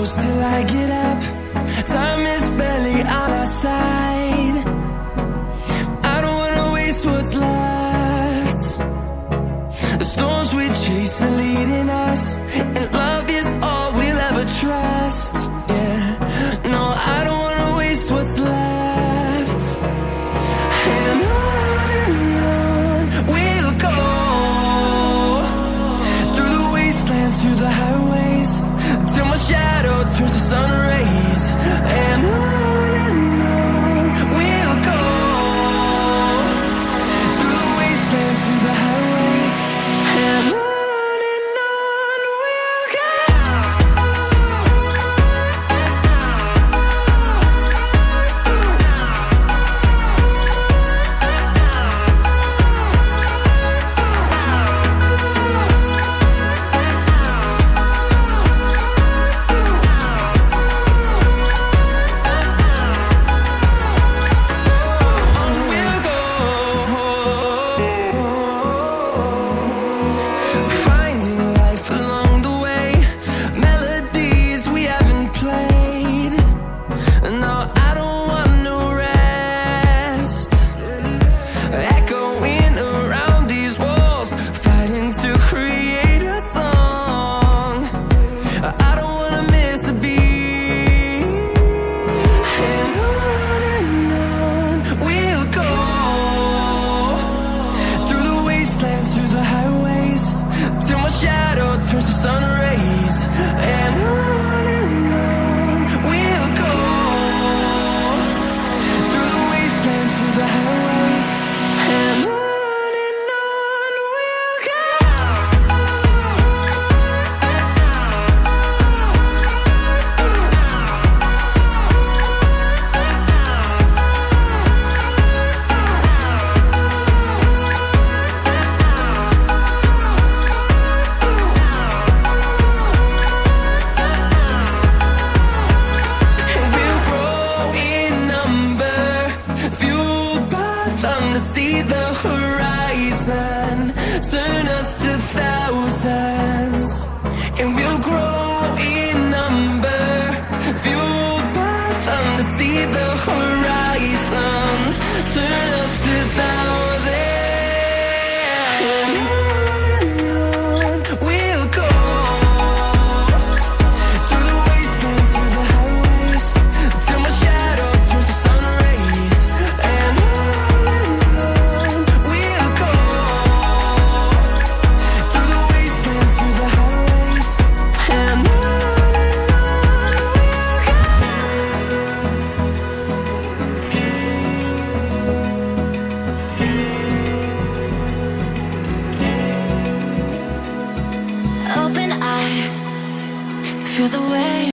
close till I get up. Time is barely on our side. I don't wanna waste what's left. The storms we chase are leading us, and love is all we'll ever trust. Yeah, no, I don't wanna waste what's left. And on we'll go, through the wastelands, through the highways, till my shadow turns to sun rays. And on we'll go, through the wastelands, through the highways, and on we'll go. Finding life along the way, melodies we haven't played. No, I don't want no rest. Echoing around these walls, fighting to create a song. I don't wanna miss a beat. And on we'll go, through the wastelands, through the highways, till my shadow turns to sun rays. And on we'll go, through the wastelands, through the highways, and on we'll go. And we'll grow in number, fueled by thunder, see the horizon, turn us to thousands. And we'll grow in number, fueled by thunder, see the horizon, turn us to thousands. And on we'll go, through the wastelands, through the highways, till my shadow turns to sun rays. And on we'll go, through the wastelands, through the highways, and on we'll go. Open eye, feel the way